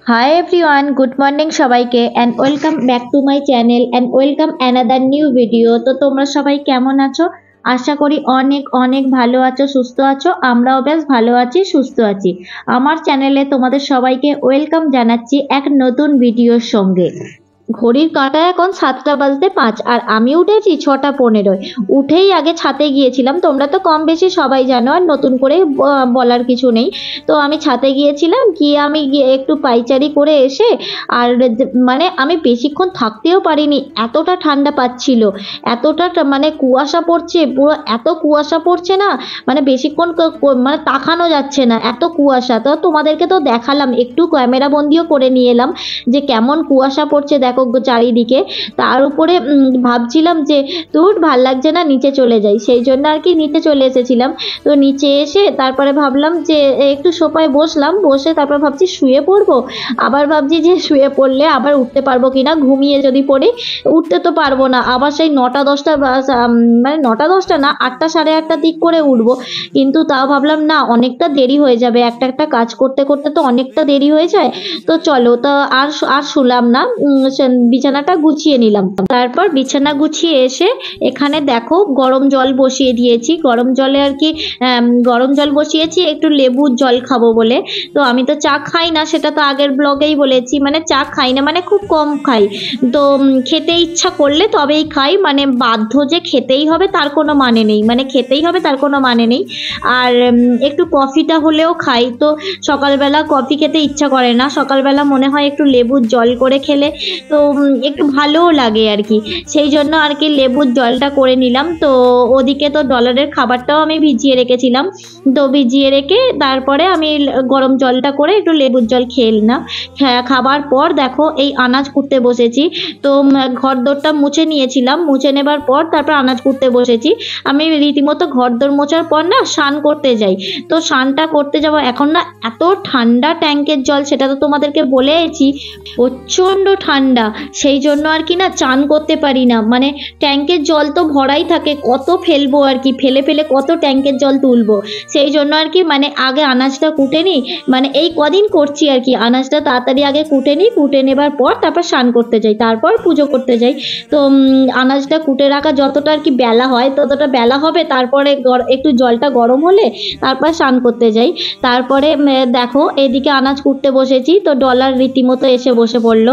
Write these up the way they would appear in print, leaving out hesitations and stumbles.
Hi everyone, good morning সবাইকে and welcome back to my channel and welcome another new video। তো তোমরা সবাই কেমন আছো? আশা করি অনেক অনেক ভালো আছো, সুস্থ আছো। আমরাও বেশ ভালো আছি, সুস্থ আছি। আমার চ্যানেলে তোমাদের সবাইকে ওয়েলকাম জানাচ্ছি এক নতুন ভিডিওর সঙ্গে। ঘড়ির কাঁটা এখন 7:05 আর আমি উঠেছি 6:15। উঠেই আগে ছাদে গিয়েছিলাম, তোমরা তো কম বেশি সবাই জানো আর নতুন করে বলার কিছু নেই। তো আমি ছাদে গিয়েছিলাম, গিয়ে আমি গিয়ে একটু পাইচারি করে এসে আর মানে আমি বেশিক্ষণ থাকতেও পারিনি, এতটা ঠান্ডা পাচ্ছিল, এতটা মানে কুয়াশা পড়ছে, পুরো এত কুয়াশা পড়ছে না, মানে বেশিক্ষণ মানে তাকানো যাচ্ছে না, এত কুয়াশা। তো তোমাদেরকে তো দেখালাম, একটু ক্যামেরা বন্দিও করে নিয়ে এলাম যে কেমন কুয়াশা পড়ছে দেখো চারিদিকে। তার উপরে ভাবছিলাম যে তোর ভাল লাগছে না, নিচে চলে যাই, সেই জন্য আর কি নিচে চলে এসেছিলাম। তো নিচে এসে তারপরে ভাবলাম যে একটু সোফায় বসলাম, বসে তারপর ভাবছি শুয়ে পড়বো। আবার ভাবছি যে শুয়ে পড়লে আবার উঠতে পারবো কিনা, ঘুমিয়ে যদি পড়ি উঠতে তো পারবো না, আবার সেই 9টা-10টা মানে 9টা-10টা না, 8টা সাড়ে 8টার দিক করে উঠবো। কিন্তু তাও ভাবলাম না, অনেকটা দেরি হয়ে যাবে, একটা একটা কাজ করতে করতে তো অনেকটা দেরি হয়ে যায়। তো চলো, তো আর শুলাম না, বিছানাটা গুছিয়ে নিলাম। তারপর বিছানা গুছিয়ে এসে এখানে দেখো গরম জল বসিয়ে দিয়েছি। গরম জলে আর কি গরম জল বসিয়েছি একটু লেবুর জল খাবো বলে। তো আমি তো চা খাই না, সেটা তো আগের ব্লগেই বলেছি, মানে চা খাই না, মানে খুব কম খাই। তো খেতে ইচ্ছা করলে তবেই খাই, মানে বাধ্য যে খেতেই হবে তার কোনো মানে নেই, মানে খেতেই হবে তার কোনো মানে নেই। আর একটু কফিটা হলেও খাই। তো সকালবেলা কফি খেতে ইচ্ছা করে না, সকালবেলা মনে হয় একটু লেবুর জল করে খেলে তো একটু ভালোও লাগে আর কি, সেই জন্য আর কি লেবুর জলটা করে নিলাম। তো ওদিকে তো ডলারের খাবারটাও আমি ভিজিয়ে রেখেছিলাম, তো ভিজিয়ে রেখে তারপরে আমি গরম জলটা করে একটু লেবুর জল খেয়ে নিলাম। খাবার পর দেখো এই আনাজ কুটতে বসেছি। তো ঘরদোরটা মুছে নিয়েছিলাম, মুছে নেবার পর তারপর আনাজ কুটতে বসেছি। আমি রীতিমতো ঘরদোর মোছার পর না স্নান করতে যাই। তো স্নানটা করতে যাবো, এখন না এত ঠান্ডা ট্যাঙ্কের জল, সেটা তো তোমাদেরকে বলেছি, প্রচণ্ড ঠান্ডা, সেই জন্য আর কি না চান করতে পারি না। মানে ট্যাঙ্কের জল তো ভরাই থাকে, কত ফেলবো আর কি, ফেলে ফেলে কত ট্যাঙ্কের জল তুলবো, সেই জন্য আর কি মানে আগে আনাজটা কুটে নিই, মানে এই কদিন করছি আর কি, আনাজটা তাড়াতাড়ি আগে কুটে নিই, কুটে নেবার পর তারপর স্নান করতে যাই, তারপর পুজো করতে যাই। তো আনাজটা কুটে রাখা যতটা আর কি বেলা হয় ততটা বেলা হবে, তারপরে একটু জলটা গরম হলে তারপর স্নান করতে যাই। তারপরে দেখো এদিকে আনাজ কুটতে বসেছি, তো ডলার রীতিমতো এসে বসে পড়লো।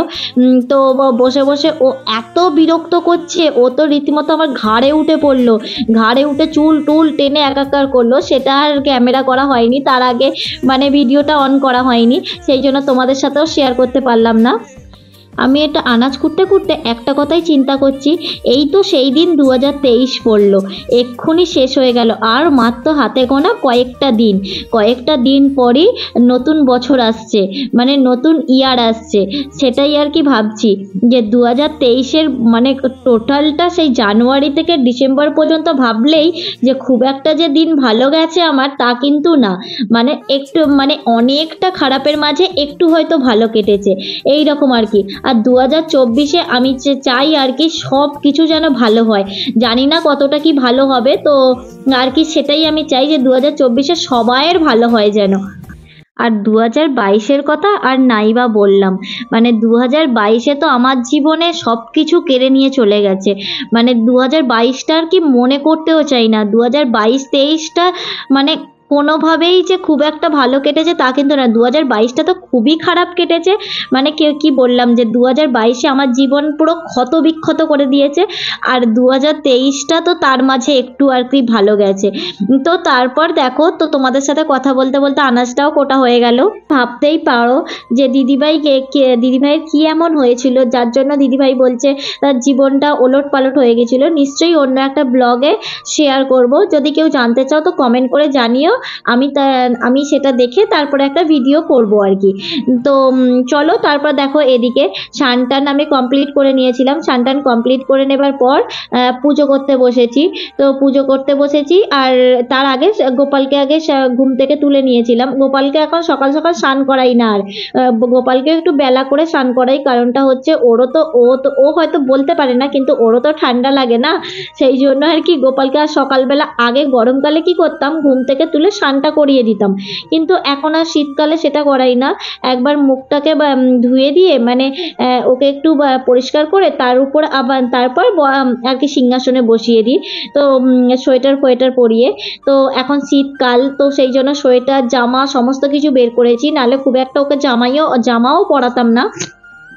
তো বসে বসে ও এত বিরক্ত করছে, ও তো রীতিমতো আমার ঘাড়ে উঠে পড়লো, ঘাড়ে উঠে চুল টুল টেনে একাকার করলো। সেটা আর ক্যামেরা করা হয়নি, তার আগে মানে ভিডিওটা অন করা হয়নি, সেই জন্য তোমাদের সাথেও শেয়ার করতে পারলাম না। আমি এটা আনাজ কুটতে কুটতে একটা কথাই চিন্তা করছি, এই তো সেই দিন 2023 পড়লো, এক্ষুনি শেষ হয়ে গেল, আর মাত্র হাতে গোনা কয়েকটা দিন পরই নতুন বছর আসছে, মানে নতুন ইয়ার আসছে। সেটাই আর কি ভাবছি যে 2023-এর মানে টোটালটা সেই জানুয়ারি থেকে ডিসেম্বর পর্যন্ত ভাবলেই যে খুব একটা যে দিন ভালো গেছে আমার, তা কিন্তু না, মানে একটু মানে অনেকটা খারাপের মাঝে একটু হয়তো ভালো কেটেছে, এই রকম আর কি। আর 2024-এ আমি চাই আর কি সব কিছু যেন ভালো হয়, জানি না কতটা কি ভালো হবে, তো আর কি সেটাই আমি চাই যে 2024-এ সবাইয়ের ভালো হয় যেন। আর 2022-এর কথা আর নাই বা বললাম, মানে 2022-এ তো আমার জীবনে সব কিছু কেড়ে নিয়ে চলে গেছে, মানে 2022-টা আর কি মনে করতেও চাই না। 2022-23টা মানে কোনোভাবেই যে খুব একটা ভালো কেটেছে তা কিন্তু না, 2022টা তো খুবই খারাপ কেটেছে। মানে কি বললাম যে 2022-এ আমার জীবন পুরো ক্ষত বিক্ষত করে দিয়েছে, আর 2023টা তো তার মাঝে একটু আর কি ভালো গেছে। তো তারপর দেখো, তো তোমাদের সাথে কথা বলতে বলতে আনাজটাও কোটা হয়ে গেল। ভাবতেই পারো যে দিদিভাইয়ের কি এমন হয়েছিল যার জন্য দিদিভাই বলছে তার জীবনটা ওলট পালট হয়ে গেছিল। নিশ্চয়ই অন্য একটা ব্লগে শেয়ার করব, যদি কেউ জানতে চাও তো কমেন্ট করে জানিও, আমি সেটা দেখে তারপরে একটা ভিডিও করব আর কি। তো চলো, তারপর দেখো এদিকে স্নান আমি কমপ্লিট করে নিয়েছিলাম, স্নান কমপ্লিট করে নেবার পর পুজো করতে বসেছি। তো পুজো করতে বসেছি, আর তার আগে গোপালকে আগে ঘুম থেকে তুলে নিয়েছিলাম। গোপালকে এখন সকাল সকাল স্নান করাই না, আর গোপালকে একটু বেলা করে স্নান করাই, কারণটা হচ্ছে ও হয়তো বলতে পারে না, কিন্তু ওরও তো ঠান্ডা লাগে না, সেই জন্য আর কি গোপালকে আর সকালবেলা আগে গরমকালে কি করতাম, ঘুম থেকে তুলে স্নানটা করিয়ে দিতাম। কিন্তু এখন আর শীতকালে সেটা করাই না। একবার মুখটাকে ধুয়ে দিয়ে মানে ওকে একটু পরিষ্কার করে তার উপর আবার তারপর আর কি সিংহাসনে বসিয়ে দিই। তো সোয়েটার ফোয়েটার পরিয়ে। তো এখন শীতকাল, তো সেই জন্য সোয়েটার জামা সমস্ত কিছু বের করেছি, নাহলে খুব একটা ওকে জামাও পরাতাম না।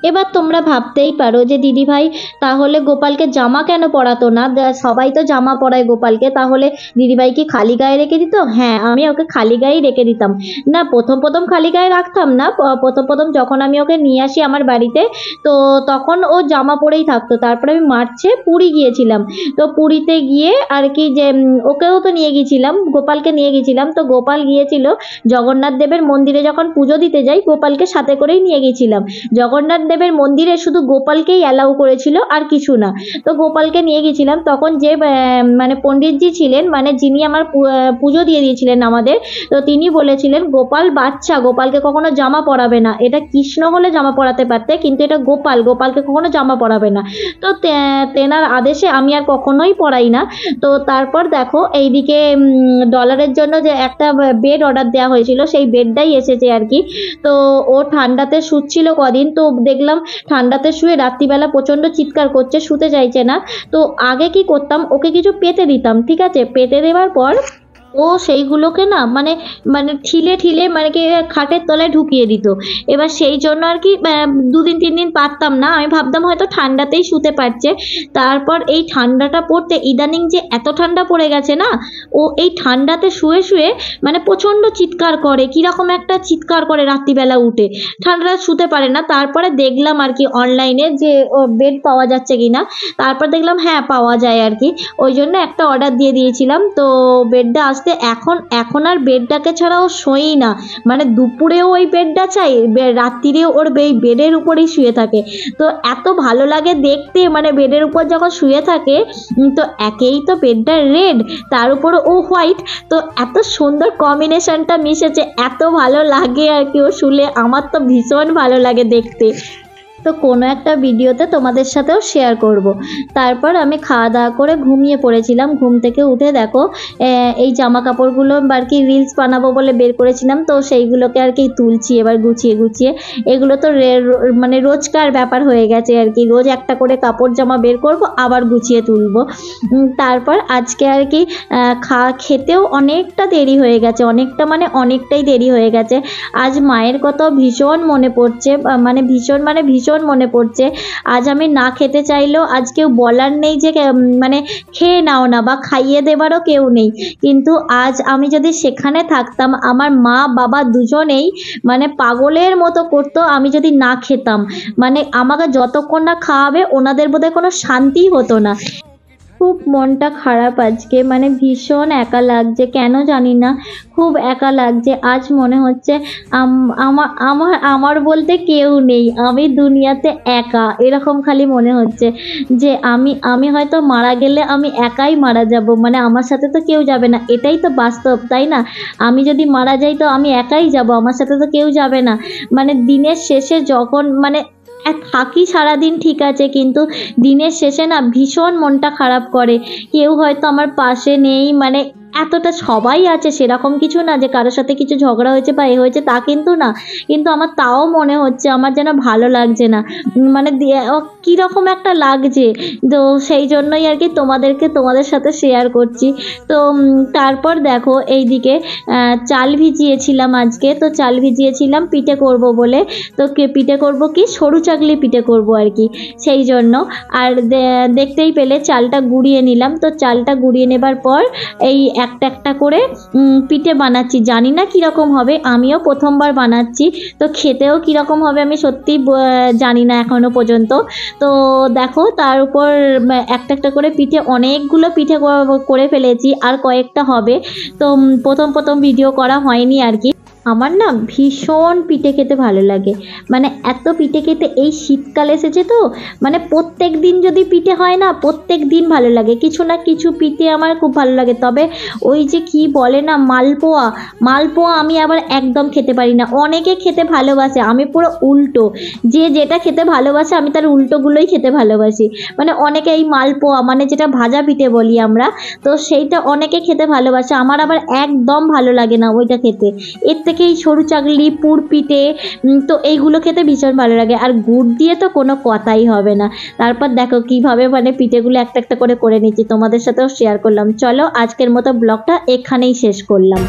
এবার তোমরা ভাবতেই পারো যে দিদিভাই তাহলে গোপালকে জামা কেন পরাতো না? সবাই তো জামা পরায় গোপালকে, তাহলে দিদিভাই কি খালি গায়ে রেখে দিত? হ্যাঁ, আমি ওকে খালি গায়েই রেখে দিতাম। না, প্রথম প্রথম খালি গায়ে রাখতাম না। প্রথম প্রথম যখন আমি ওকে নিয়ে আসি আমার বাড়িতে, তো তখন ও জামা পরেই থাকতো। তারপরে আমি মার্চে পুরী গিয়েছিলাম। তো পুরীতে গিয়ে আর কি যে ওকেও তো নিয়ে গিয়েছিলাম, গোপালকে নিয়ে গিয়েছিলাম। তো গোপাল গিয়েছিল জগন্নাথ দেবের মন্দিরে, যখন পুজো দিতে যাই গোপালকে সাথে করেই নিয়ে গিয়েছিলাম। জগন্নাথ দেবের মন্দিরে শুধু গোপালকেই অ্যালাউ করেছিল, আর কিছু না। তো গোপালকে নিয়ে গেছিলাম, তখন যে মানে পণ্ডিতজি ছিলেন, মানে যিনি আমার পুজো দিয়ে দিয়েছিলেন আমাদের, তো তিনি বলেছিলেন গোপাল বাচ্চা, গোপালকে কখনো জামা পরাবে না। এটা কৃষ্ণ হলে জামা পরাতে পারতে, কিন্তু এটা গোপালকে কখনো জামা পরাবে না। তো তেনার আদেশে আমি আর কখনোই পরাই না। তো তারপর দেখো এইদিকে ডলারের জন্য যে একটা বেড অর্ডার দেওয়া হয়েছিল, সেই বেডটাই এসেছে আর কি। তো ও ঠান্ডাতে শুচ্ছিল কদিন, তো দেখলাম ঠান্ডাতে শুয়ে রাত্রিবেলা প্রচণ্ড চিৎকার করছে, শুতে চাইছে না। তো আগে কি করতাম, ওকে কিছু পেতে দিতাম, ঠিক আছে? পেতে দেওয়ার পর ও সেইগুলোকে না মানে মানে ঠিলে ঠিলে মানে কি খাটের তলায় ঢুকিয়ে দিত। এবার সেই জন্য আর কি 2 দিন 3 দিন পারতাম না। আমি ভাবতাম হয়তো ঠান্ডাতেই শুতে পারছে। তারপর এই ঠান্ডাটা পড়তে ইদানিং যে এত ঠান্ডা পড়ে গেছে না, ও এই ঠান্ডাতে শুয়ে শুয়ে মানে প্রচণ্ড চিৎকার করে, কীরকম একটা চিৎকার করে রাত্রিবেলা উঠে, ঠান্ডাটা শুতে পারে না। তারপরে দেখলাম আর কি অনলাইনে যে ও বেড পাওয়া যাচ্ছে কি না। তারপর দেখলাম হ্যাঁ পাওয়া যায় আর কি। ওই জন্য একটা অর্ডার দিয়ে দিয়েছিলাম। তো বেডটা এখন আর বেডটাকে ছাড়া ও শোয়ই না। মানে দুপুরেও ওই বেডটা চাই, রাত্রিরেও ওর এই বেডের উপরেই শুয়ে থাকে। তো এত ভালো লাগে দেখতে, মানে বেডের উপর যখন শুয়ে থাকে। তো একেই তো বেডটা রেড, তার উপর ও হোয়াইট, তো এত সুন্দর কম্বিনেশনটা মিশেছে, এত ভালো লাগে আর কি ও শুলে। আমার তো ভীষণ ভালো লাগে দেখতে। তো কোনো একটা ভিডিওতে তোমাদের সাথেও শেয়ার করব। তারপর আমি খাওয়া দাওয়া করে ঘুমিয়ে পড়েছিলাম। ঘুম থেকে উঠে দেখো এই জামা কাপড়গুলো আর কি রিলস বানাবো বলে বের করেছিলাম, তো সেইগুলোকে আর কি তুলছি এবার গুছিয়ে গুছিয়ে। এগুলো তো মানে রোজকার ব্যাপার হয়ে গেছে আর কি, রোজ একটা করে কাপড় জামা বের করব আবার গুছিয়ে তুলবো। তারপর আজকে আর কি খেতেও অনেকটা দেরি হয়ে গেছে, অনেকটাই দেরি হয়ে গেছে। আজ মায়ের কথা ভীষণ মনে পড়ছে, মানে ভীষণ মনে পড়ছে। আজ আমি না খেতে চাইলেও আজ কেউ বলার নেই যে মানে খেয়ে নাও না, বা খাইয়ে দেবারও কেউ নেই। কিন্তু আজ আমি যদি সেখানে থাকতাম, আমার মা বাবা দুজনেই মানে পাগলের মতো করতো আমি যদি না খেতাম। মানে আমাকে যতক্ষণ না খাওয়াবে ওনাদের বোধহয় কোনো শান্তিই হতো না। খুব মনটা খারাপ আজকে, মানে ভীষণ একা লাগছে, কেন জানি না খুব একা লাগছে। আজ মনে হচ্ছে আমার আমার আমার বলতে কেউ নেই, আমি দুনিয়াতে একা, এরকম খালি মনে হচ্ছে যে আমি হয়তো মারা গেলে আমি একাই মারা যাব, মানে আমার সাথে তো কেউ যাবে না। এটাই তো বাস্তব, তাই না? আমি যদি মারা যাই তো আমি একাই যাব, আমার সাথে তো কেউ যাবে না। মানে দিনের শেষে যখন মানে থাকি সারাদিন ঠিক আছে, কিন্তু দিনের শেষে না ভীষণ মনটা খারাপ করে। কেউ হয়তো আমার পাশে নেই, মানে এতটা সবাই আছে সেরকম কিছু না যে কারোর সাথে কিছু ঝগড়া হয়েছে বা এ হয়েছে, তা কিন্তু না। কিন্তু আমার তাও মনে হচ্ছে আমার যেন ভালো লাগছে না, মানে কীরকম একটা লাগছে। তো সেই জন্যই আর কি তোমাদের সাথে শেয়ার করছি। তো তারপর দেখো এইদিকে চাল ভিজিয়েছিলাম আজকে, তো চাল ভিজিয়েছিলাম পিঠে করব বলে। তো পিঠে করব কি, সরু চাকলি পিঠে করব আর কি, সেই জন্য। আর দেখতেই পেলে চালটা গুঁড়িয়ে নিলাম। তো চালটা গুঁড়িয়ে নেবার পর এই একটা একটা করে পিঠে বানাচ্ছি। জানি না কীরকম হবে, আমিও প্রথমবার বানাচ্ছি, তো খেতেও কীরকম হবে আমি সত্যি জানি না এখনও পর্যন্ত। তো দেখো তার উপর একটা একটা করে পিঠে, অনেকগুলো পিঠে করে ফেলেছি, আর কয়েকটা হবে। তো প্রথম ভিডিও করা হয়নি আর কি। আমার না ভীষণ পিঠে খেতে ভালো লাগে, মানে এত পিঠে খেতে। এই শীতকাল এসেছে তো, মানে প্রত্যেক দিন যদি পিঠে হয় না, প্রত্যেক দিন ভালো লাগে। কিছু না কিছু পিঠে আমার খুব ভালো লাগে। তবে ওই যে কি বলে না, মালপোয়া, মালপোয়া আমি আবার একদম খেতে পারি না। অনেকে খেতে ভালোবাসে, আমি পুরো উল্টো। যে যেটা খেতে ভালোবাসে আমি তার উল্টোগুলোই খেতে ভালোবাসি। মানে অনেকে এই মালপোয়া, মানে যেটা ভাজা পিঠে বলি আমরা, তো সেইটা অনেকে খেতে ভালোবাসে, আমার আবার একদম ভালো লাগে না ওইটা খেতে। এর থেকে এই সরু চাকলি, পুর পিঠে, তো এইগুলো খেতে ভীষণ ভালো লাগে। আর গুড় দিয়ে তো কোনো কথাই হবে না। তারপর দেখো কিভাবে মানে পিঠেগুলো একটা একটা করে করে নিচ্ছি, তোমাদের সাথেও শেয়ার করলাম। চলো আজকের মতো ব্লগটা এখানেই শেষ করলাম।